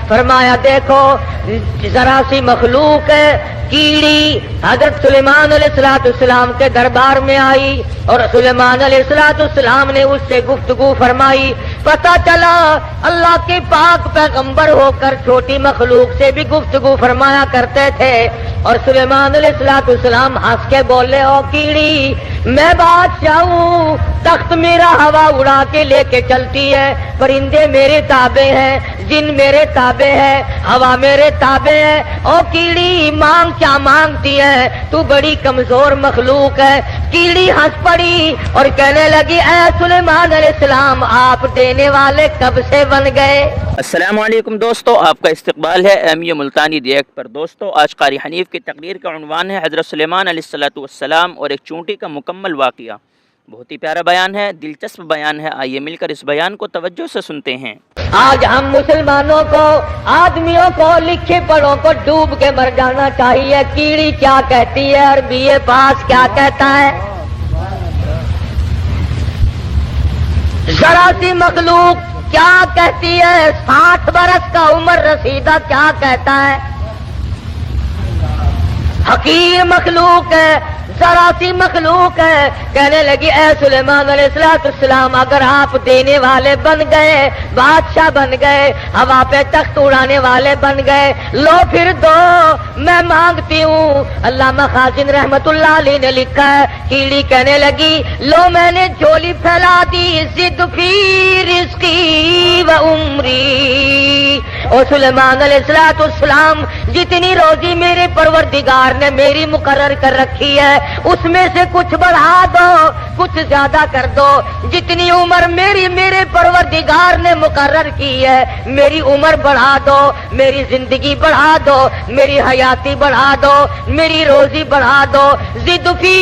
فرمایا دیکھو ذرا سی مخلوق ہے کیڑی حضرت سلیمان علیہ السلام کے دربار میں آئی اور سلیمان علیہ السلام نے اس سے گفتگو فرمائی. پتہ چلا اللہ کے پاک پیغمبر ہو کر چھوٹی مخلوق سے بھی گفتگو فرمایا کرتے تھے. اور سلیمان علیہ السلام ہنس کے بولے او کیڑی میں بادشاہ ہوں, تخت میرا ہوا اڑا کے لے کے چلتی ہے, پرندے میرے تابع ہیں, جن میرے تابع ہے, ہوا میرے تابع ہے. او کیڑی مانگ کیا مانگتی ہے, تو بڑی کمزور مخلوق ہے. کیڑی ہنس پڑی اور کہنے لگی اے سلیمان علیہ السلام آپ دینے والے کب سے بن گئے. السلام علیکم دوستو, آپ کا استقبال ہے ایم یو ملتانی ڈائریکٹ پر. دوستو آج قاری حنیف کی تقریر کا عنوان ہے حضرت سلیمان علیہ السلام اور ایک چونٹی کا مکمل واقعہ. بہت ہی پیارا بیان ہے, دلچسپ بیان ہے. آئیے مل کر اس بیان کو توجہ سے سنتے ہیں. آج ہم مسلمانوں کو آدمیوں کو لکھے پڑھوں کو ڈوب کے مر جانا چاہیے. کیڑی کیا کہتی ہے اور بی اے پاس کیا کہتا ہے. ذرا سی مخلوق کیا کہتی ہے, 60 برس کا عمر رسیدہ کیا کہتا ہے. حقیر مخلوق ہے, ذرا سی مخلوق ہے. کہنے لگی اے سلیمان علیہ السلام اگر آپ دینے والے بن گئے, بادشاہ بن گئے, ہوا پہ تخت اڑانے والے بن گئے, لو پھر دو میں مانگتی ہوں. علامہ خازن رحمت اللہ علیہ نے لکھا ہے کیڑی کہنے لگی لو میں نے جھولی پھیلا دی, زد فی رزقی و عمری. اور سلیمان علیہ السلام جتنی روزی میرے پروردگار نے میری مقرر کر رکھی ہے اس میں سے کچھ بڑھا دو, کچھ زیادہ کر دو. جتنی عمر میرے پروردگار نے مقرر کی ہے میری عمر بڑھا دو, میری زندگی بڑھا دو, میری حیاتی بڑھا دو, میری روزی بڑھا دو. زد فی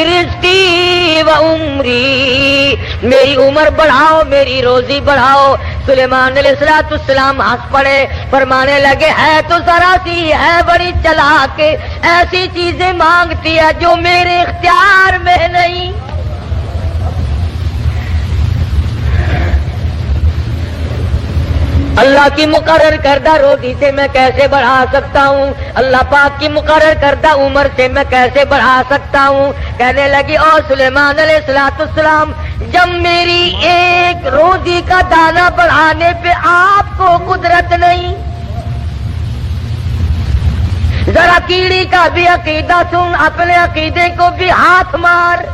رزقی و عمری, میری عمر بڑھاؤ, میری روزی بڑھاؤ. سلیمان علیہ السلام ہنس پڑے, فرمانے لگے ہے تو ذرا سی ہے بڑی چلاک, ایسی چیزیں مانگتی ہے جو میرے اختیار میں نہیں. اللہ کی مقرر کردہ روزی سے میں کیسے بڑھا سکتا ہوں, اللہ پاک کی مقرر کردہ عمر سے میں کیسے بڑھا سکتا ہوں. کہنے لگی او سلیمان علیہ السلام جب میری ایک روزی کا دانہ بڑھانے پہ آپ کو قدرت نہیں, ذرا کیڑی کا بھی عقیدہ سن, اپنے عقیدے کو بھی ہاتھ مار.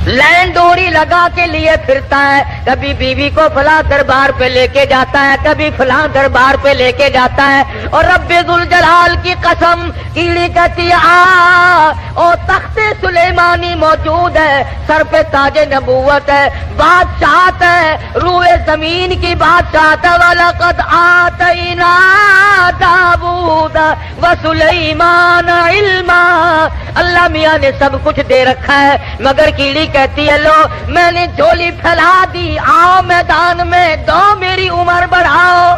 لین ڈوری لگا کے لیے پھرتا ہے, کبھی بیوی کو فلاں دربار پہ لے کے جاتا ہے, کبھی فلاں دربار پہ لے کے جاتا ہے. اور رب ذوالجلال کی قسم کیڑی کہتی ہے او تخت سلیمانی موجود ہے, سر پہ تاج نبوت ہے, بادشاہت ہے, روئے زمین کی بادشاہت ہے. وَلَقَدْ آتَيْنَا دَاوُودَ وَسُلَيْمَانَ عِلْمًا. اللہ میاں نے سب کچھ دے رکھا ہے, مگر کیڑی کہتی ہے لو میں نے جھولی پھیلا دی, آؤ میدان میں, دو میری عمر بڑھاؤ.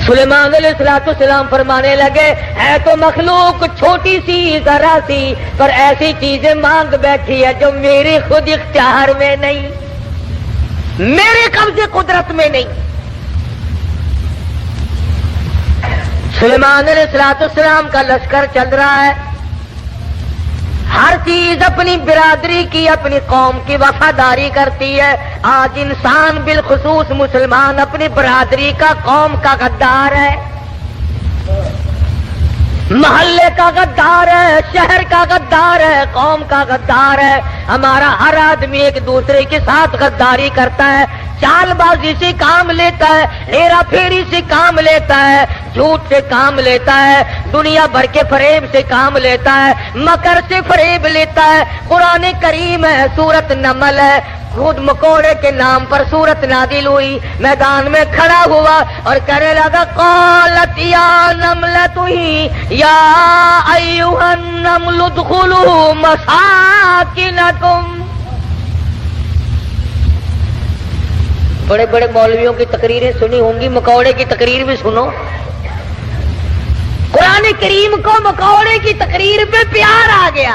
سلیمان علیہ السلام فرمانے لگے ہے تو مخلوق چھوٹی سی ذرا سی, پر ایسی چیزیں مانگ بیٹھی ہے جو میرے خود اختیار میں نہیں, میرے قبضے قدرت میں نہیں. سلیمان علیہ السلام کا لشکر چل رہا ہے, ہر چیز اپنی برادری کی, اپنی قوم کی وفاداری کرتی ہے. آج انسان بالخصوص مسلمان اپنی برادری کا, قوم کا غدار ہے, محلے کا غدار ہے, شہر کا غدار ہے, قوم کا غدار ہے. ہمارا ہر آدمی ایک دوسرے کے ساتھ غداری کرتا ہے, چال بازی سے کام لیتا ہے, ہیرا پھیری سے کام لیتا ہے, جھوٹ سے کام لیتا ہے, دنیا بھر کے فریب سے کام لیتا ہے, مکر سے فریب لیتا ہے. قرآن کریم ہے, سورت نمل ہے, خود مکوڑے کے نام پر سورت نازل ہوئی. میدان میں کھڑا ہوا اور کہنے لگا قالت یا نملۃ یا ایھا النمل ادخلوا مساکنکم. بڑے بڑے مولویوں کی تقریریں سنی ہوں گی, مکوڑے کی تقریر بھی سنو. قرآن کریم کو مکوڑے کی تقریر پہ پیار آ گیا.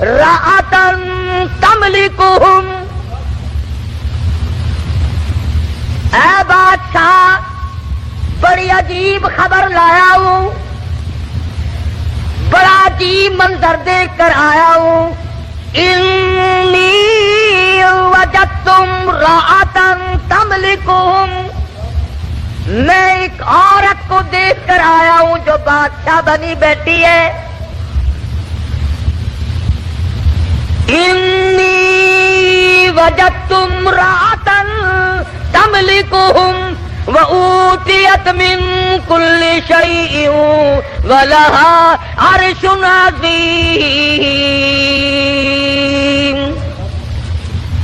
رأتن تملکہم، اے بادشاہ بڑی عجیب خبر لایا ہوں، بڑا عجیب منظر دیکھ کر آیا ہوں، انی وجدتم رأتن تملکہم، میں ایک عورت کو دیکھ کر آیا ہوں جو بادشاہ بنی بیٹھی ہے، انی وجدتم رأتن تملکہم وَأُوتِيَتْ مِن كُلِّ شَيْءٍ وَلَهَا عَرْشٌ عَظِيمٌ۔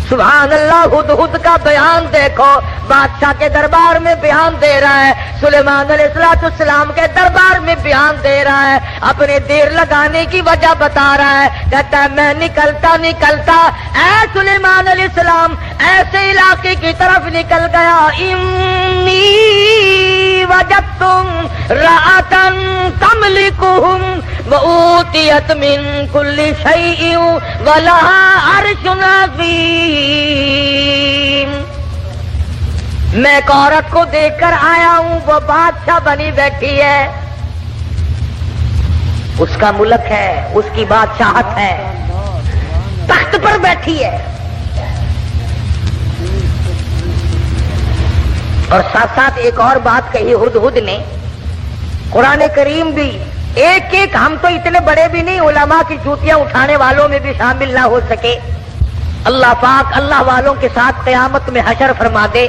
سبحان اللہ، ہدہد کا بیان دیکھو، بادشاہ کے دربار میں بیان دے رہا ہے، سلیمان علیہ السلام کے دربار میں بیان دے رہا ہے، اپنے دیر لگانے کی وجہ بتا رہا ہے، کہتا ہے میں نکلتا اے سلیمان علیہ السلام ایسے علاقے کی طرف نکل گیا، انی وجدتم رأتن تملکہم وَأُوتِيَتْ مِن كُلِّ شَيْءٍ وَلَهَا عَرْشٌ عَظِيمٌ۔ میں ایک عورت کو دیکھ کر آیا ہوں، وہ بادشاہ بنی بیٹھی ہے، اس کا ملک ہے، اس کی بادشاہت ہے، تخت پر بیٹھی ہے، اور ساتھ ساتھ ایک اور بات کہی ہدہد نے، قرآن کریم بھی ایک ایک، ہم تو اتنے بڑے بھی نہیں، علماء کی جوتیاں اٹھانے والوں میں بھی شامل نہ ہو سکے، اللہ پاک اللہ والوں کے ساتھ قیامت میں حشر فرما دے۔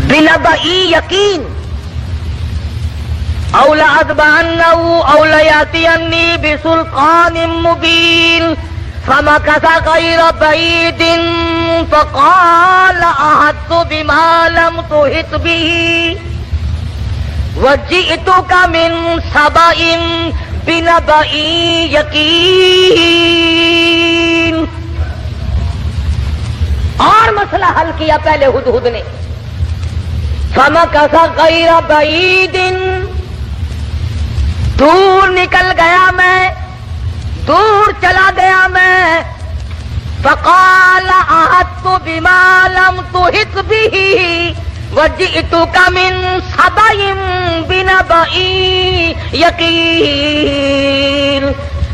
بنبئی یقین، او لأذبحنہ او لیأتینی بسلطان مبین، فمکث غیر بعید فقال احطت بما لم تحط به وجئتک من سبأ بنبأ یقین۔ اور مسئلہ حل کیا پہلے ہدہد نے، فمکث غیر بعید، دور نکل گیا میں، دور چلا گیا میں، فقال احطت بما لم تحط به وجئتک من سبأ بنبأ یقین۔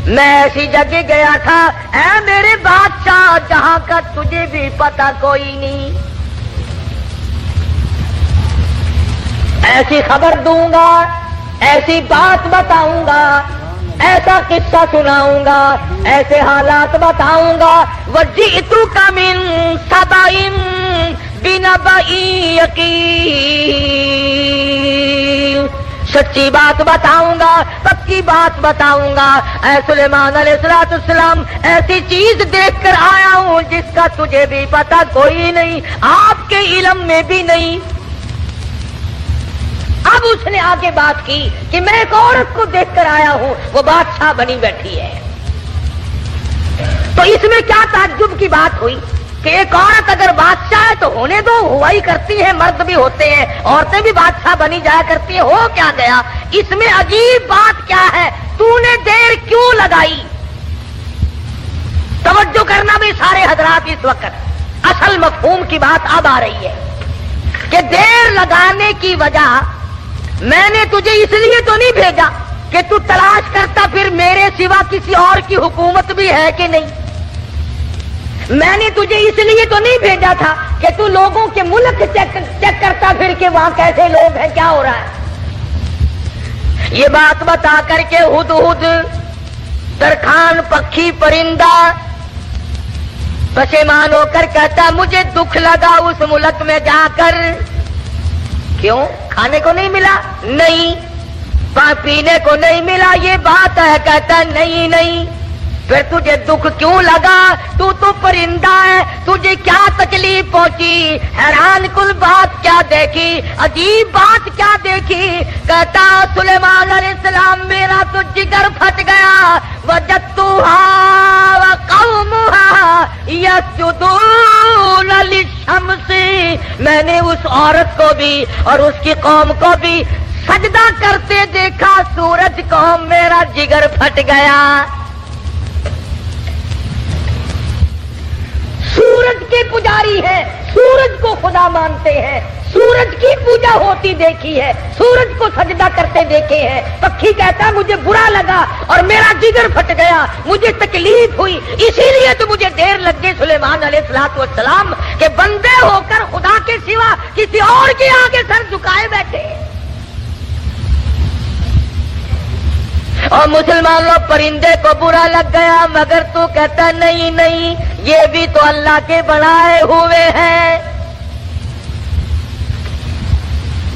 میں ایسی جگہ گیا تھا اے میرے بادشاہ جہاں کا تجھے بھی پتہ کوئی نہیں، ایسی خبر دوں گا، ایسی بات بتاؤں گا، ایسا قصہ سناؤں گا، ایسے حالات بتاؤں گا، وجئتک من سبأ بنبأ یقین، سچی بات بتاؤں گا، پکی بات بتاؤں گا، اے سلیمان علیہ السلام ایسی چیز دیکھ کر آیا ہوں جس کا تجھے بھی پتہ کوئی نہیں، آپ کے علم میں بھی نہیں۔ اب اس نے آگے بات کی کہ میں ایک عورت کو دیکھ کر آیا ہوں، وہ بادشاہ بنی بیٹھی ہے، تو اس میں کیا تعجب کی بات ہوئی کہ ایک عورت اگر بادشاہ ہے تو ہونے دو، ہوا ہی کرتی ہے، مرد بھی ہوتے ہیں، عورتیں بھی بادشاہ بنی جایا کرتی ہیں، ہو کیا گیا؟ اس میں عجیب بات کیا ہے؟ تو نے دیر کیوں لگائی؟ توجہ کرنا بھی سارے حضرات اس وقت، اصل مفہوم کی بات اب آ رہی ہے کہ دیر لگانے کی وجہ، میں نے تجھے اس لیے تو نہیں بھیجا کہ تو تلاش کرتا پھر میرے سوا کسی اور کی حکومت بھی ہے کہ نہیں، میں نے تجھے اس لیے تو نہیں بھیجا تھا کہ تو لوگوں کے ملک چیک کرتا پھر کہ وہاں کیسے لوگ ہیں، کیا ہو رہا ہے۔ یہ بات بتا کر کے ہدہد درخان پکھی پرندہ پشیمان ہو کر کہتا مجھے دکھ لگا اس ملک میں جا کر، کیوں؟ کھانے کو نہیں ملا؟ نہیں۔ پینے کو نہیں ملا؟ یہ بات ہے۔ کہتا نہیں۔ پھر تجھے دکھ کیوں لگا؟ تو پرندہ ہے، تجھے کیا تکلیف پہنچی؟ حیران کل بات کیا دیکھی، عجیب بات کیا دیکھی؟ کہتا سلیمان علیہ السلام میرا تو جگر پھٹ گیا، وجدتها وقومها يسجدون للشمس، میں نے اس عورت کو بھی اور اس کی قوم کو بھی سجدہ کرتے دیکھا سورج کو، میرا جگر پھٹ گیا۔ سورج کے پجاری ہیں، سورج کو خدا مانتے ہیں، سورج کی پوجا ہوتی دیکھی ہے، سورج کو سجدہ کرتے دیکھے ہیں۔ پکھی کہتا ہے مجھے برا لگا اور میرا جگر پھٹ گیا، مجھے تکلیف ہوئی، اسی لیے تو مجھے دیر لگ گئی سلیمان علیہ السلام کہ بندے ہو کر خدا کے سوا کسی اور کے آگے سر جھکائے بیٹھے۔ اور مسلمانوں پرندے کو برا لگ گیا، مگر تو کہتا نہیں نہیں، یہ بھی تو اللہ کے بنائے ہوئے ہیں۔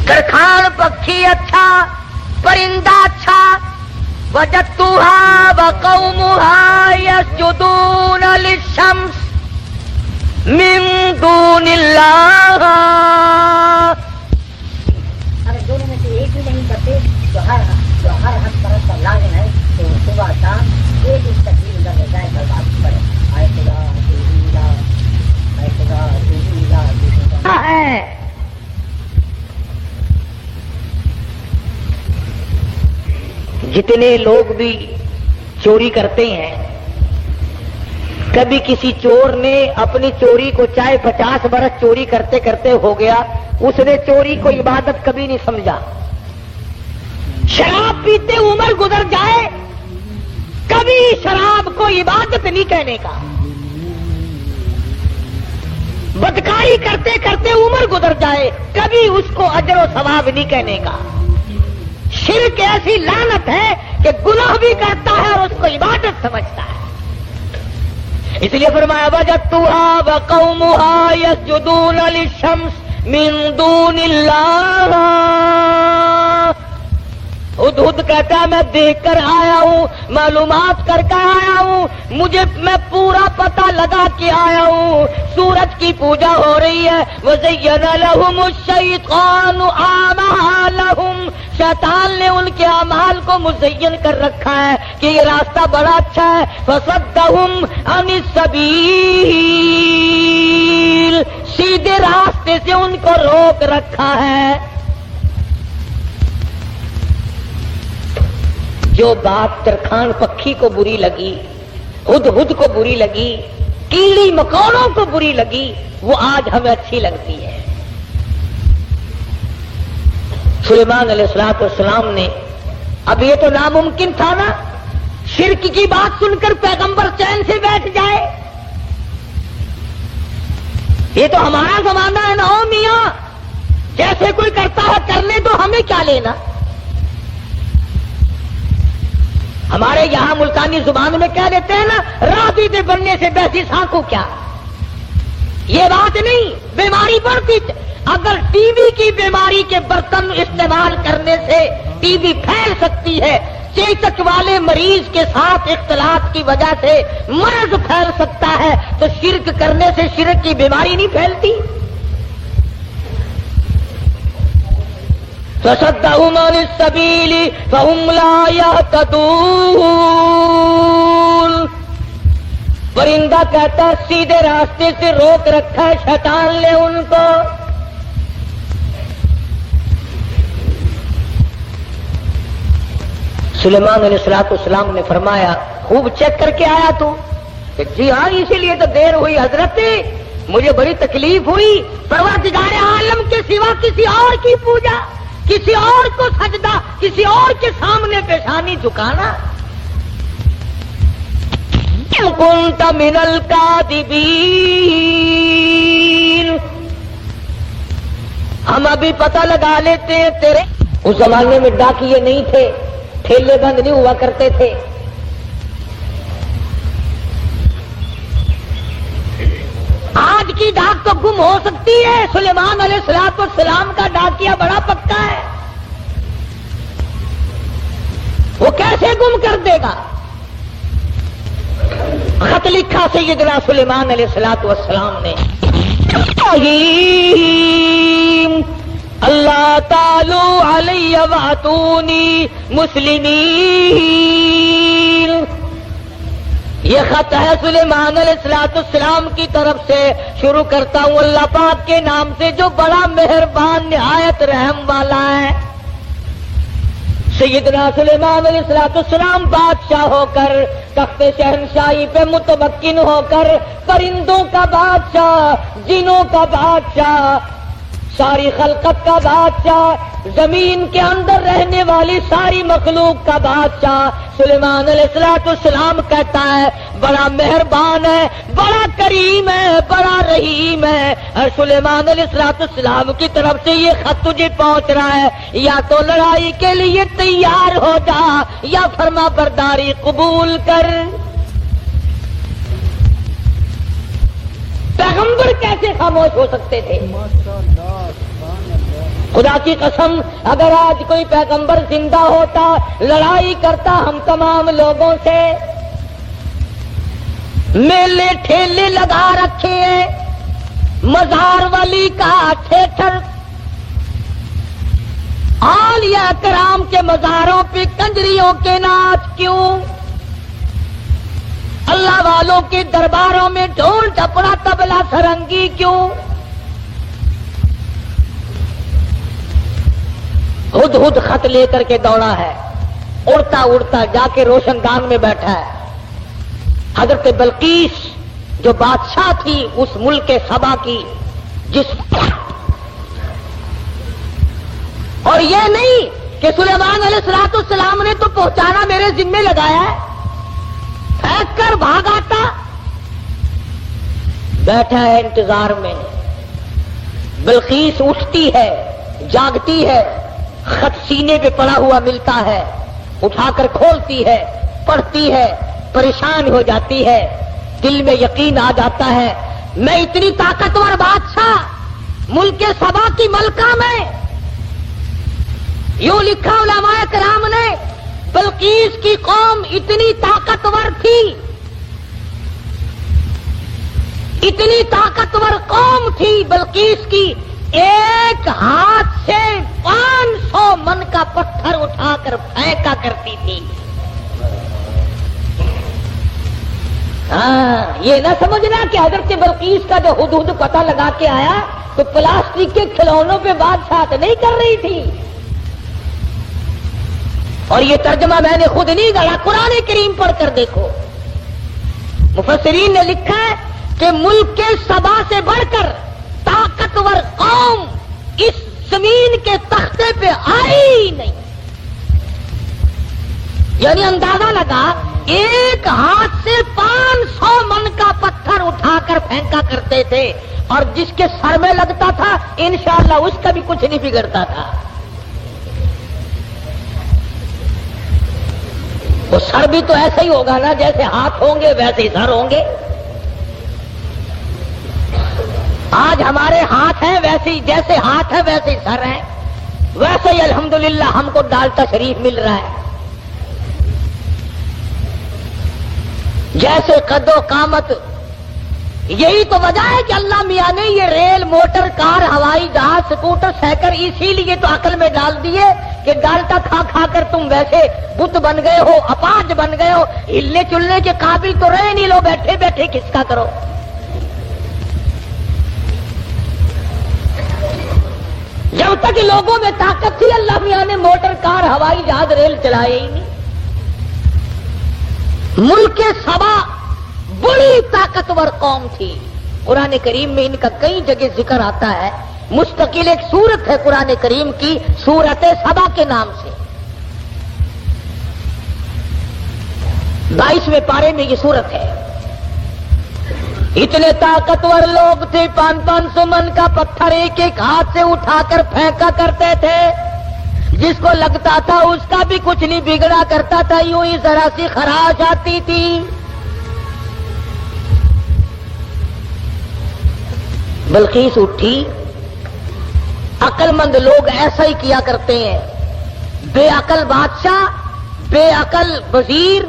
درخان پکھی اچھا، پرندہ اچھا، وجدتها وقومها يسجدون للشمس من دون اللہ۔ اگر دونوں میں سے ایک بھی نہیں کرتے تو ہر حق پرست پر لازم ہے کہ وہ صبح شام ایک ایک تکبیر ادھر لے جائے برداشت کرے۔ اے خدا تو ہی لا، اے خدا تو ہی لا، تو ہی لا۔ جتنے لوگ بھی چوری کرتے ہیں، کبھی کسی چور نے اپنی چوری کو چاہے 50 برس چوری کرتے کرتے ہو گیا، اس نے چوری کو عبادت کبھی نہیں سمجھا۔ شراب پیتے عمر گزر جائے، کبھی شراب کو عبادت نہیں کہنے کا۔ بدکاری کرتے کرتے عمر گزر جائے، کبھی اس کو اجر و ثواب نہیں کہنے کا۔ شرک ایسی لعنت ہے کہ گناہ بھی کرتا ہے اور اس کو عبادت سمجھتا ہے۔ اس لیے فرمایا وجدتها وقومها يسجدون للشمس من دون اللہ۔ ہدہد کہتا ہے میں دیکھ کر آیا ہوں، معلومات کر کے آیا ہوں، میں پورا پتہ لگا کے آیا ہوں، سورج کی پوجا ہو رہی ہے۔ وَزَيَّنَ لَهُمُ الشَّيْطَانُ أَعْمَالَهُمْ، شیطان نے ان کے اعمال کو مزین کر رکھا ہے کہ یہ راستہ بڑا اچھا ہے۔ فَصَدَّهُمْ عَنِ السَّبِيلِ، سیدھے راستے سے ان کو روک رکھا ہے۔ جو بات ترکھان پکھی کو بری لگی، ہدہد کو بری لگی، کیڑی مکوڑوں کو بری لگی، وہ آج ہمیں اچھی لگتی ہے۔ سلیمان علیہ السلام نے، اب یہ تو ناممکن تھا نا، شرک کی بات سن کر پیغمبر چین سے بیٹھ جائے۔ یہ تو ہمارا زمانہ ہے نا، او میاں جیسے کوئی کرتا ہے کرنے دو، ہمیں کیا لینا۔ ہمارے یہاں ملتانی زبان میں کہہ دیتے ہیں نا، راضی دے بننے سے بہتی سانکو کیا۔ یہ بات نہیں، بیماری بڑھتی۔ اگر ٹی بی کی بیماری کے برتن استعمال کرنے سے ٹی بی پھیل سکتی ہے، چیچک والے مریض کے ساتھ اختلاط کی وجہ سے مرض پھیل سکتا ہے، تو شرک کرنے سے شرک کی بیماری نہیں پھیلتی۔ فَصَدَّهُمْ عَنِ السَّبِيلِ فَهُمْ لَا يَهْتَدُونَ۔ پرندہ کہتا ہے سیدھے راستے سے روک رکھا ہے شیطان نے ان کو۔ سلیمان علیہ السلام نے فرمایا خوب چیک کر کے آیا تو؟ کہ جی ہاں، اسی لیے تو دیر ہوئی حضرت، مجھے بڑی تکلیف ہوئی۔ پروردگار عالم کے سوا کسی اور کی پوجا، کسی اور کو سجدہ، کسی اور کے سامنے پیشانی جھکانا۔ كنت من الكاذبين، ہم ابھی پتہ لگا لیتے ہیں تیرے۔ اس زمانے میں ڈاکیے نہیں تھے، ٹھیلے بند نہیں ہوا کرتے تھے۔ آج کی ڈاک تو گم ہو سکتی ہے، سلیمان علیہ السلام کا ڈاکیا بڑا پکا ہے، وہ کیسے گم کر دے گا؟ خط لکھا سیدنا سلیمان علیہ السلام نے، اللہ تعالی علیہ واتونی مسلمین، یہ خط ہے سلیمان علیہ السلام کی طرف سے، شروع کرتا ہوں اللہ پاک کے نام سے جو بڑا مہربان نہایت رحم والا ہے۔ سیدنا سلیمان علیہ السلام بادشاہ ہو کر تخت شہنشاہی پہ متمکن ہو کر پرندوں کا بادشاہ، جنوں کا بادشاہ، ساری خلقت کا بادشاہ، زمین کے اندر رہنے والی ساری مخلوق کا بادشاہ سلیمان علیہ السلام کہتا ہے بڑا مہربان ہے، بڑا کریم ہے، بڑا رحیم ہے، اور سلیمان علیہ السلام کی طرف سے یہ خط تجھے پہنچ رہا ہے، یا تو لڑائی کے لیے تیار ہو جا یا فرما برداری قبول کر۔ پیغمبر کیسے خاموش ہو سکتے تھے؟ خدا کی قسم اگر آج کوئی پیغمبر زندہ ہوتا، لڑائی کرتا ہم تمام لوگوں سے، میلے ٹھیلے لگا رکھے ہیں، مزار ولی کا تھیٹر، اولیاء کرام کے مزاروں پہ کنجریوں کے ناچ کیوں؟ اللہ والوں کے درباروں میں ڈھول ڈپڑا تبلا سرنگی کیوں؟ خود خود خط لے کر کے دوڑا ہے، اڑتا اڑتا جا کے روشن دان میں بیٹھا ہے۔ حضرت بلقیس جو بادشاہ تھی اس ملک سبا کی، جس اور یہ نہیں کہ سلیمان علیہ السلام نے تو پہنچانا میرے ذمے لگایا ہے، پھینک کر بھاگ آتا، بیٹھا ہے انتظار میں۔ بلقیس اٹھتی ہے، جاگتی ہے، خط سینے پہ پڑا ہوا ملتا ہے، اٹھا کر کھولتی ہے، پڑھتی ہے، پریشان ہو جاتی ہے، دل میں یقین آ جاتا ہے میں اتنی طاقتور بادشاہ ملک سبا کی ملکہ میں، یوں لکھا علماء کرام نے بلقیس کی قوم اتنی طاقتور تھی، اتنی طاقتور قوم تھی بلقیس کی، ایک ہاتھ سے 500 من کا پتھر اٹھا کر پھینکا کرتی تھی۔ ہاں یہ نہ سمجھنا کہ حضرت بلقیس کا جو حدود پتہ لگا کے آیا تو پلاسٹک کے کھلونوں پہ بادشاہت نہیں کر رہی تھی، اور یہ ترجمہ میں نے خود نہیں گڑھا، قرآن کریم پڑھ کر دیکھو۔ مفسرین نے لکھا ہے کہ ملک کے سبا سے بڑھ کر طاقتور قوم اس زمین کے تختے پہ آئی ہی نہیں، یعنی اندازہ لگا ایک ہاتھ سے 500 من کا پتھر اٹھا کر پھینکا کرتے تھے، اور جس کے سر میں لگتا تھا انشاءاللہ اس کا بھی کچھ نہیں بگڑتا تھا۔ وہ سر بھی تو ایسا ہی ہوگا نا، جیسے ہاتھ ہوں گے ویسے ہی سر ہوں گے۔ آج ہمارے ہاتھ ہیں ویسے ہی، جیسے ہاتھ ہے ویسے ہی سر ہیں، ویسے ہی الحمدللہ ہم کو ڈالتا شریف مل رہا ہے، جیسے قد و قامت۔ یہی تو وجہ ہے کہ اللہ میاں نے یہ ریل، موٹر، کار، ہوائی جہاز، سکوٹر، سائیکل اسی لیے تو عقل میں ڈال دیے کہ ڈالتا کھا کھا کر تم ویسے بت بن گئے ہو، اپاج بن گئے ہو، ہلنے چلنے کے قابل تو رہے نہیں، لو بیٹھے بیٹھے کس کا کرو۔ جب تک لوگوں میں طاقت تھی اللہ میاں نے موٹر، کار، ہوائی جہاز، ریل چلائے ہی نہیں۔ ملک سبا بڑی طاقتور قوم تھی، قرآن کریم میں ان کا کئی جگہ ذکر آتا ہے، مستقل ایک سورت ہے قرآن کریم کی، سورت سبا کے نام سے، 22ویں پارے میں یہ سورت ہے۔ اتنے طاقتور لوگ تھے، 500 من کا پتھر ایک ایک ہاتھ سے اٹھا کر پھینکا کرتے تھے، جس کو لگتا تھا اس کا بھی کچھ نہیں بگڑا کرتا تھا، یوں ہی ذرا سی خراش آتی تھی۔ بلقیس اٹھی، عقل مند لوگ ایسا ہی کیا کرتے ہیں، بے عقل بادشاہ، بے عقل وزیر،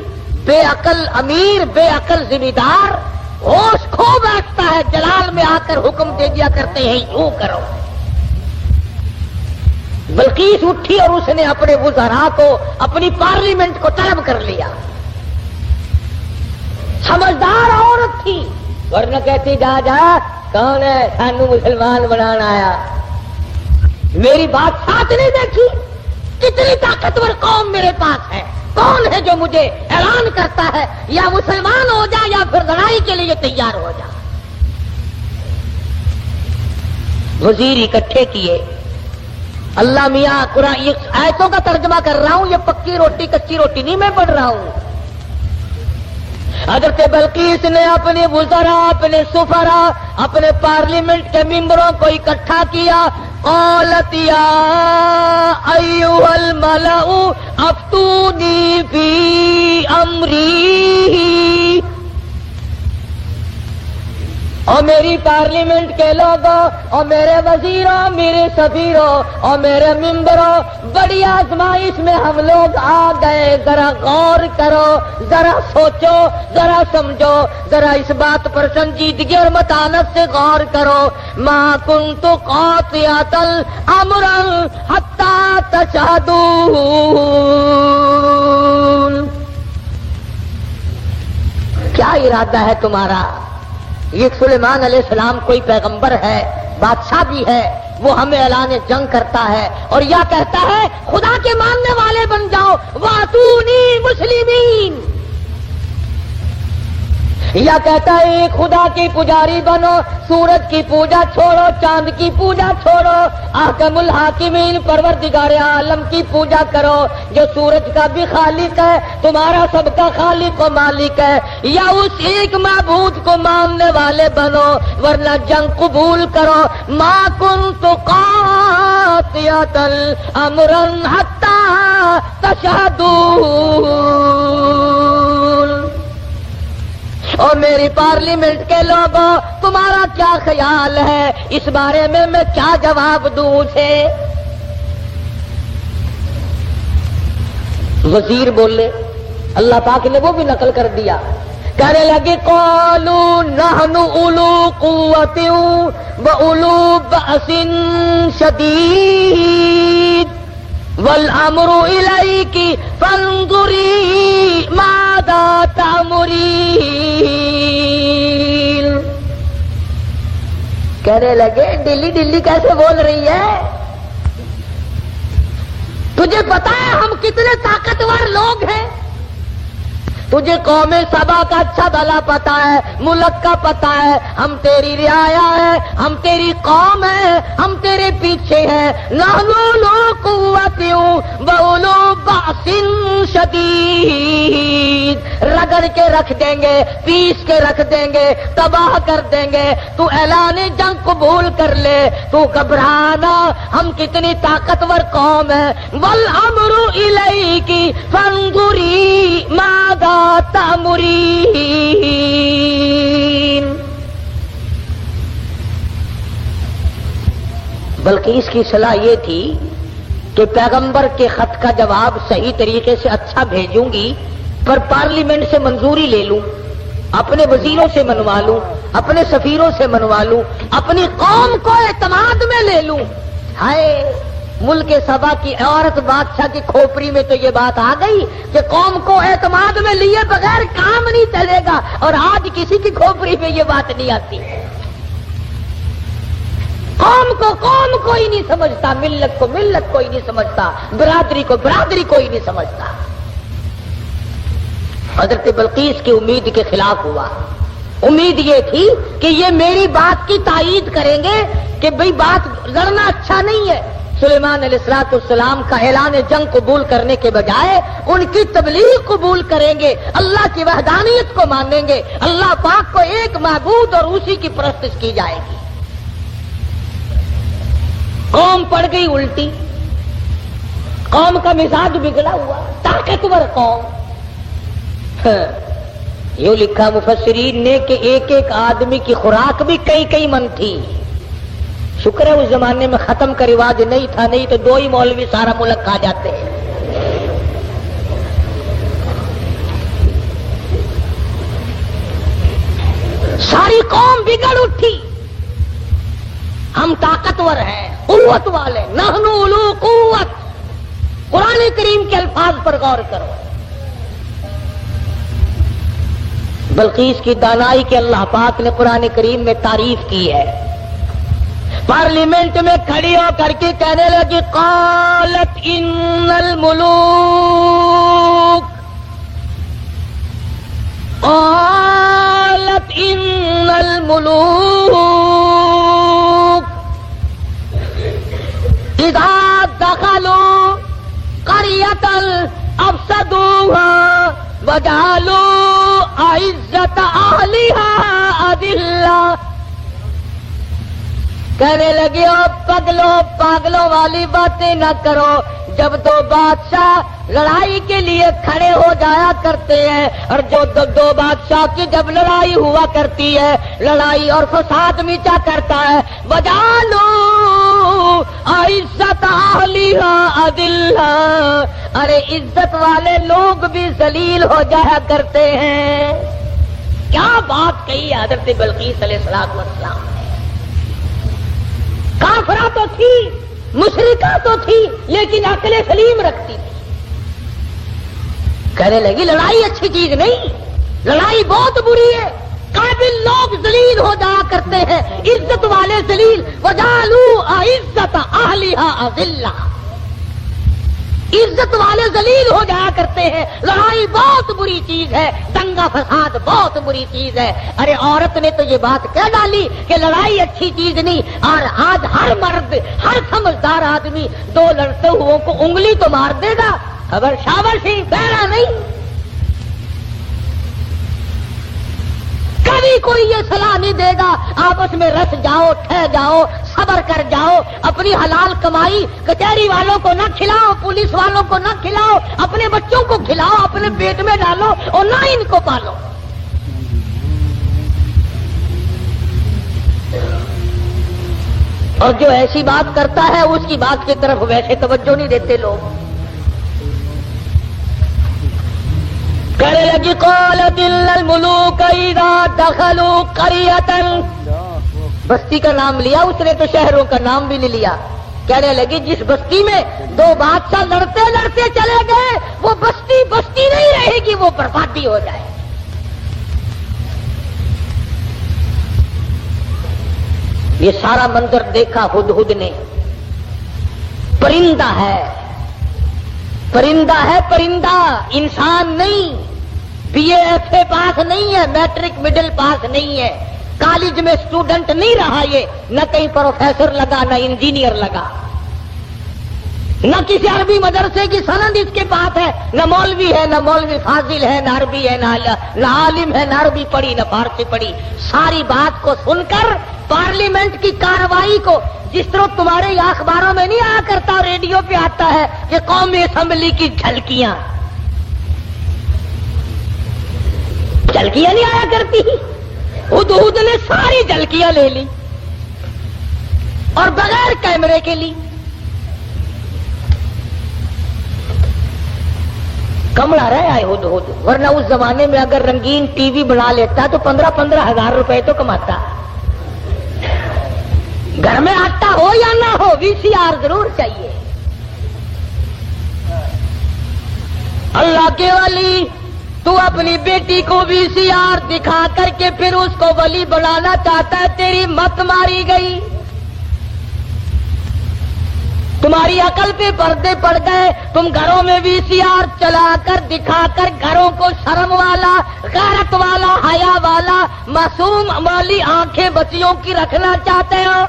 بے عقل امیر، بے عقل ذمہ دار ہوش کھو بیٹھتا ہے، جلال میں آ کر حکم دے دیا کرتے ہیں یوں کرو۔ بلقیس اٹھی اور اس نے اپنے وزراء کو، اپنی پارلیمنٹ کو طلب کر لیا، سمجھدار عورت تھی، ورنہ کہتی جا جا کون ہے سانو مسلمان بنانا آیا. میری بات ساتھ نہیں دیکھی، کتنی طاقتور قوم میرے پاس ہے. کون ہے جو مجھے اعلان کرتا ہے یا مسلمان ہو جا یا پھر لڑائی کے لیے تیار ہو جا. وزیر اکٹھے کیے. اللہ میاں قرآن یہ آیتوں کا ترجمہ کر رہا ہوں، یہ پکی روٹی کچی روٹی نہیں میں پڑھ رہا ہوں. حضرت بلقیس نے اپنے وزراء، اپنے سفراء، اپنے پارلیمنٹ کے ممبروں کو اکٹھا کیا. قالت یا ایھا الملأ افتونی فی امری. اور میری پارلیمنٹ کے لوگوں اور میرے وزیروں، میرے سفیروں اور میرے ممبروں، بڑی آزمائش میں ہم لوگ آ گئے. ذرا غور کرو، ذرا سوچو، ذرا سمجھو، ذرا اس بات پر سنجیدگی اور متانت سے غور کرو. ما کنت قاطعۃ امرا حتی تشہدون. کیا ارادہ ہے تمہارا؟ یہ سلیمان علیہ السلام کوئی پیغمبر ہے، بادشاہ بھی ہے، وہ ہمیں اعلان جنگ کرتا ہے اور یا کہتا ہے خدا کے ماننے والے بن جاؤ، واتونی مسلمین. یا کہتا ہے ایک خدا کی پجاری بنو، سورج کی پوجا چھوڑو، چاند کی پوجا چھوڑو، احکم الحاکمین پروردگار عالم کی پوجا کرو جو سورج کا بھی خالق ہے، تمہارا سب کا خالق و مالک ہے. یا اس ایک معبود کو ماننے والے بنو ورنہ جنگ قبول کرو. ما کنت قاطعۃ امرا حتی تشہدون. اور میری پارلیمنٹ کے لوگوں تمہارا کیا خیال ہے اس بارے میں کیا جواب دوں اسے؟ وزیر بولے، اللہ پاک نے وہ بھی نقل کر دیا. کہنے لگے قالوا نحن اولو قوت واولو بأس شدید والامر الیک فانظری ماذا تأمرین. کہنے لگے ڈلی ڈلی کیسے بول رہی ہے؟ تجھے پتا ہے ہم کتنے طاقتور لوگ ہیں؟ تجھے قوم سبا کا اچھا بھلا پتا ہے، ملک کا پتا ہے، ہم تیری رعایا ہے، ہم تیری قوم ہے، ہم تیرے پیچھے ہیں. نحن اولو قوت واولو بأس شدید. رگڑ کے رکھ دیں گے، پیس کے رکھ دیں گے، تباہ کر دیں گے. تو اعلان جنگ قبول کر لے، تو گھبرانا، ہم کتنی طاقتور قوم ہے. والامر الیک فانظری ماذا تأمرین. بلکہ اس کی صلاح یہ تھی کہ پیغمبر کے خط کا جواب صحیح طریقے سے اچھا بھیجوں گی، پر پارلیمنٹ سے منظوری لے لوں، اپنے وزیروں سے منوا لوں، اپنے سفیروں سے منوا لوں، اپنی قوم کو اعتماد میں لے لوں. ہائے ملک سبا کی عورت بادشاہ کی کھوپڑی میں تو یہ بات آ گئی کہ قوم کو اعتماد میں لیے بغیر کام نہیں چلے گا، اور آج کسی کی کھوپڑی میں یہ بات نہیں آتی. قوم کو قوم کوئی نہیں سمجھتا، ملت کو ملت کوئی نہیں سمجھتا، برادری کو برادری کوئی نہیں سمجھتا. حضرت بلقیس کی امید کے خلاف ہوا. امید یہ تھی کہ یہ میری بات کی تائید کریں گے کہ بھئی بات لڑنا اچھا نہیں ہے. سلیمان علیہ السلام کا اعلان جنگ قبول کرنے کے بجائے ان کی تبلیغ قبول کریں گے، اللہ کی وحدانیت کو مانیں گے، اللہ پاک کو ایک معبود اور اسی کی پرستش کی جائے گی. قوم پڑ گئی الٹی، قوم کا مزاج بگڑا ہوا، طاقتور قوم. یوں لکھا مفسرین نے کہ ایک ایک آدمی کی خوراک بھی کئی کئی من تھی. شکر ہے اس زمانے میں ختم کا رواج نہیں تھا، نہیں تو 2 ہی مولوی سارا ملک کھا جاتے ہیں. ساری قوم بگڑ اٹھی. ہم طاقتور ہیں، قوت والے، نحن اولو قوت. قرآن کریم کے الفاظ پر غور کرو. بلقیس کی دانائی کے اللہ پاک نے قرآن کریم میں تعریف کی ہے. پارلیمنٹ میں کھڑی ہو کر کے کہنے لگی قالت ان الملوک قالت ان الملوک اذا دخلوا قرية افسدوها وجعلوا عزت اہلها اذلہ. کہنے لگے او پاگلوں والی باتیں نہ کرو. جب دو بادشاہ لڑائی کے لیے کھڑے ہو جایا کرتے ہیں اور جو دو بادشاہ کی جب لڑائی ہوا کرتی ہے لڑائی اور فساد مچا کرتا ہے وجعلوا عزت اہلها اذلہ. ارے عزت والے لوگ بھی ذلیل ہو جایا کرتے ہیں. کیا بات کہی حضرت بلقیس علیہ السلام نے. کافرہ تو تھی مشرکہ تو تھی لیکن عقل سلیم رکھتی تھی. کہنے لگی لڑائی اچھی چیز نہیں, لڑائی بہت بری ہے. قابل لوگ ذلیل ہو جایا کرتے ہیں, عزت والے ذلیل. وجعلوا عزت اہلها اذلہ. عزت والے ذلیل ہو جایا کرتے ہیں. لڑائی بہت بری چیز ہے, دنگا فساد بہت بری چیز ہے. ارے عورت نے تو یہ بات کہہ ڈالی کہ لڑائی اچھی چیز نہیں. اور آج ہر مرد, ہر سمجھدار آدمی دو لڑتے ہوئے کو انگلی تو مار دے گا, خبر شاور سی بہرا نہیں. کبھی کوئی یہ صلاح نہیں دے گا آپس میں رس جاؤ, ٹھہ جاؤ, صبر کر جاؤ, اپنی حلال کمائی کچہری والوں کو نہ کھلاؤ, پولیس والوں کو نہ کھلاؤ, اپنے بچوں کو کھلاؤ, اپنے پیٹ میں ڈالو اور نہ ان کو پالو. اور جو ایسی بات کرتا ہے اس کی بات کی طرف ویسے توجہ نہیں دیتے لوگ. کہنے لگی قالت ان الملوک اذا دخلوا قرية. بستی کا نام لیا اس نے تو شہروں کا نام بھی نہیں لیا. کہنے لگی جس بستی میں دو بادشاہ لڑتے لڑتے چلے گئے وہ بستی بستی نہیں رہے گی, وہ بربادی ہو جائے. یہ سارا منظر دیکھا ہدہد نے. پرندہ ہے, پرندہ ہے, پرندہ, انسان نہیں. بی اے ایف اے پاس نہیں ہے, میٹرک مڈل پاس نہیں ہے, کالج میں اسٹوڈنٹ نہیں رہا, یہ نہ کہیں پروفیسر لگا نہ انجینئر لگا, نہ کسی عربی مدرسے کی سند اس کے پاس ہے, نہ مولوی ہے, نہ مولوی فاضل ہے, نہ عربی ہے, نہ عالم ہے, نہ عربی پڑھی نہ فارسی پڑھی. ساری بات کو سن کر پارلیمنٹ کی کارروائی کو جس طرح تمہارے یہ اخباروں میں نہیں آیا کرتا, ریڈیو پہ آتا ہے کہ قومی اسمبلی کی جھلکیاں نہیں آیا کرتی. ہدہد نے ساری جھلکیاں لے لی اور بغیر کیمرے کے لی. کمڑا رہ آئے ہدہد, ورنہ اس زمانے میں اگر رنگین ٹی وی بنا لیتا تو 15,000 روپے تو کماتا. گھر میں آٹا ہو یا نہ ہو وی سی آر ضرور چاہیے. اللہ کے ولی تو اپنی بیٹی کو وی سی آر دکھا کر کے پھر اس کو ولی بنانا چاہتا ہے, تیری مت ماری گئی. تمہاری عقل پہ پردے پڑ گئے. تم گھروں میں وی سی آر چلا کر دکھا کر گھروں کو شرم والا, غیرت والا, حیا والا, معصوم والی آنکھیں بچیوں کی رکھنا چاہتے ہو.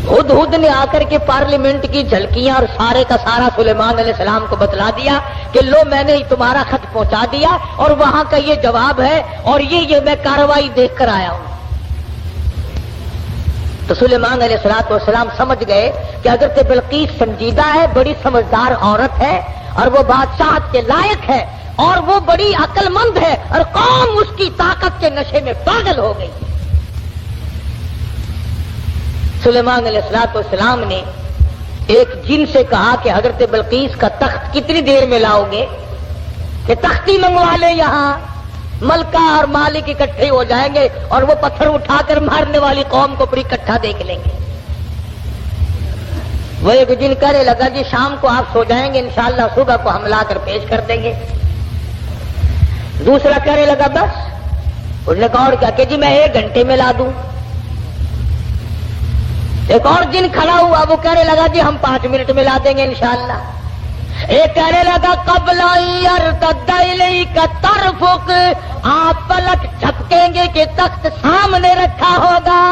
ہدہد نے آ کر کے پارلیمنٹ کی جھلکیاں اور سارے کا سارا سلیمان علیہ السلام کو بتلا دیا کہ لو میں نے تمہارا خط پہنچا دیا اور وہاں کا یہ جواب ہے اور یہ میں کارروائی دیکھ کر آیا ہوں. تو سلیمان علیہ السلام سمجھ گئے کہ حضرت بلقیس سنجیدہ ہے, بڑی سمجھدار عورت ہے اور وہ بادشاہت کے لائق ہے اور وہ بڑی عقل مند ہے اور قوم اس کی طاقت کے نشے میں پاگل ہو گئی. سلیمان علیہ السلام نے ایک جن سے کہا کہ حضرت بلقیس کا تخت کتنی دیر میں لاؤ گے, کہ تختی منگوا لے, یہاں ملکہ اور مالک اکٹھے ہو جائیں گے اور وہ پتھر اٹھا کر مارنے والی قوم کو پوری اکٹھا دیکھ لیں گے. وہ ایک جن کہنے لگا جی شام کو آپ سو جائیں گے, انشاءاللہ صبح کو ہم لا کر پیش کر دیں گے. دوسرا کہنے لگا بس. اس نے کہا اور کیا کہ جی میں 1 گھنٹے میں لا دوں. ایک اور جن کھڑا ہوا وہ کہنے لگا جی ہم 5 منٹ میں لا دیں گے انشاءاللہ. ایک کہنے لگا قبل یرتد الیک طرفک، آپ پلک جھپکیں گے کہ تخت سامنے رکھا ہوگا.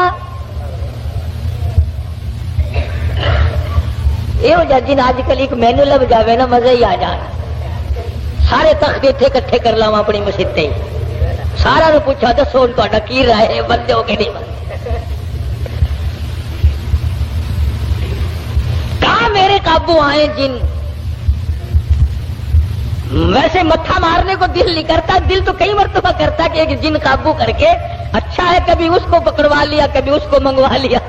یہ ہو جا جن آج کل ایک مینو لگ جاوے نا مزہ ہی آ جانا. سارے تخت اتنے کٹھے کر لاوا اپنی مسجد تے، سارا نے پوچھا دسو تہاڈا کی رائے ہے، بندے ہو کہ نہیں بندے. کہاں میرے قابو آئے جن. ویسے متھا مارنے کو دل نہیں کرتا، دل تو کئی مرتبہ کرتا کہ ایک جن قابو کر کے اچھا ہے کبھی اس کو پکڑوا لیا کبھی اس کو منگوا لیا.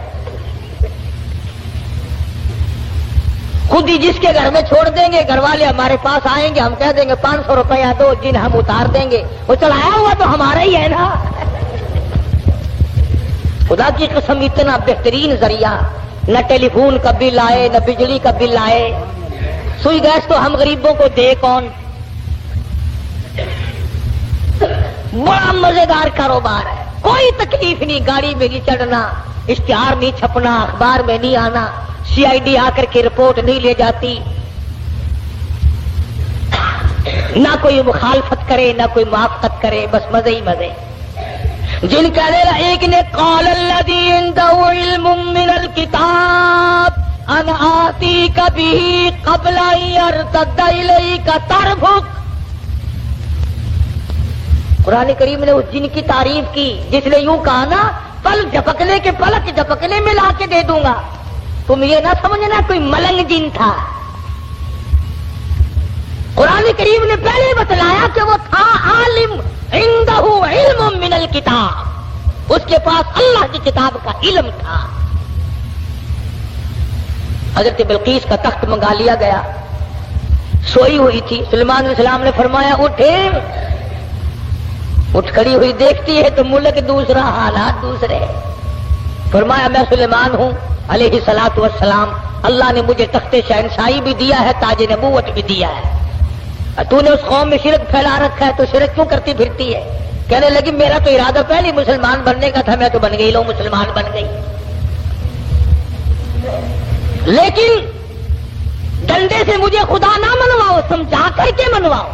خود ہی جس کے گھر میں چھوڑ دیں گے، گھر والے ہمارے پاس آئیں گے، ہم کہہ دیں گے 500 روپیہ دو، جن ہم اتار دیں گے. وہ چلایا ہوا تو ہمارا ہی ہے نا. خدا کی قسم اتنا بہترین ذریعہ، نہ ٹیلی فون کا بل آئے نہ بجلی کا بل آئے. سوئی گیس تو ہم غریبوں کو دے کون. بڑا مزیدار کاروبار ہے، کوئی تکلیف نہیں، گاڑی میں نہیں چڑھنا، اشتہار نہیں چھپنا، اخبار میں نہیں آنا، CID آ کر کے رپورٹ نہیں لے جاتی، نہ کوئی مخالفت کرے نہ کوئی موافقت کرے، بس مزے ہی مزے. جن کا ایک نے قال الذی عنده علم من الکتاب انا آتیک به قبل ان یرتد الیک طرفک. قرآن کریم نے اس جن کی تعریف کی جس نے یوں کہا نا پل جھپکنے کے پلک جھپکنے میں لا کے دے دوں گا. تم یہ نہ سمجھنا کوئی ملنگ جن تھا. قرآن کریم نے پہلے بتلایا کہ وہ تھا عالم، عنده علم من الکتاب، اس کے پاس اللہ کی کتاب کا علم تھا. حضرت بلقیس کا تخت منگا لیا گیا، سوئی ہوئی تھی. سلیمان علیہ السلام نے فرمایا اٹھے. اٹھ کھڑی ہوئی دیکھتی ہے تو ملک دوسرا، حالات دوسرے. فرمایا میں سلیمان ہوں علیہ الصلوۃ والسلام، اللہ نے مجھے تخت شہنشاہی بھی دیا ہے، تاج نبوت بھی دیا ہے. تو نے اس قوم میں شرک پھیلا رکھا ہے تو شرک کیوں کرتی پھرتی ہے. کہنے لگی میرا تو ارادہ پہلے مسلمان بننے کا تھا، میں تو بن گئی، لو مسلمان بن گئی. لیکن ڈنڈے سے مجھے خدا نہ منواؤ، سمجھا کر کے منواؤ،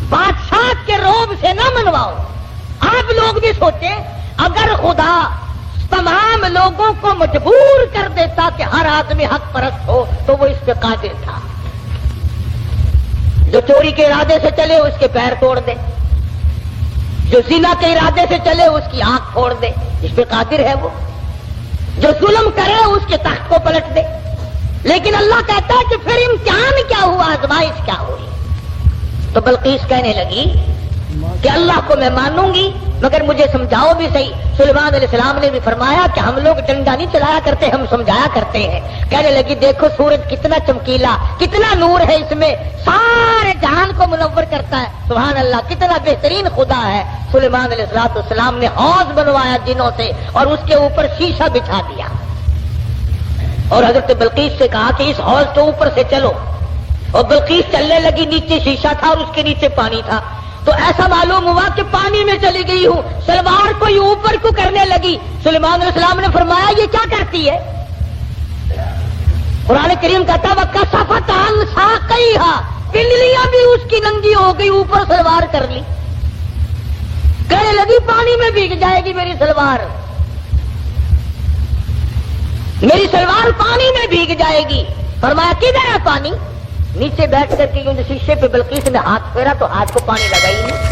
بادشاہ کے روب سے نہ منواؤ. آپ لوگ بھی سوچیں اگر خدا تمام لوگوں کو مجبور کر دیتا کہ ہر آدمی حق پرست ہو تو وہ اس پہ قادر تھا. جو چوری کے ارادے سے چلے اس کے پیر توڑ دے، جو زنا کے ارادے سے چلے اس کی آنکھ پھوڑ دے، اس پہ قادر ہے وہ. جو ظلم کرے اس کے تخت کو پلٹ دے. لیکن اللہ کہتا ہے کہ پھر امتحان کیا ہوا، آزمائش کیا ہوئی. تو بلقیس کہنے لگی کہ اللہ کو میں مانوں گی مگر مجھے سمجھاؤ بھی صحیح. سلیمان علیہ السلام نے بھی فرمایا کہ ہم لوگ ڈنڈا نہیں چلایا کرتے، ہم سمجھایا کرتے ہیں. کہنے لگی دیکھو سورج کتنا چمکیلا، کتنا نور ہے اس میں، سارے جہان کو منور کرتا ہے. سبحان اللہ، کتنا بہترین خدا ہے. سلیمان علیہ السلام نے حوض بنوایا جنوں سے اور اس کے اوپر شیشہ بچھا دیا اور حضرت بلقیس سے کہا کہ اس حوض کے اوپر سے چلو. اور بلقیس چلنے لگی، نیچے شیشہ تھا اور اس کے نیچے پانی تھا. تو ایسا معلوم ہوا کہ پانی میں چلی گئی ہوں. سلوار کو یہ اوپر کو کرنے لگی. سلیمان علیہ السلام نے فرمایا یہ کیا کرتی ہے. قرآن کریم کہتا وَكَسَفَتْ عَنْ سَاقَيْهَا، پنڈلیاں بھی اس کی ننگی ہو گئی، اوپر سلوار کر لی. کہنے لگی پانی میں بھیگ جائے گی میری سلوار، میری سلوار پانی میں بھیگ جائے گی. فرمایا کدھر ہے پانی. نیچے بیٹھ کر کے شیشے پہ بلقیس نے ہاتھ پھیرا تو ہاتھ کو پانی لگا ہی نہیں.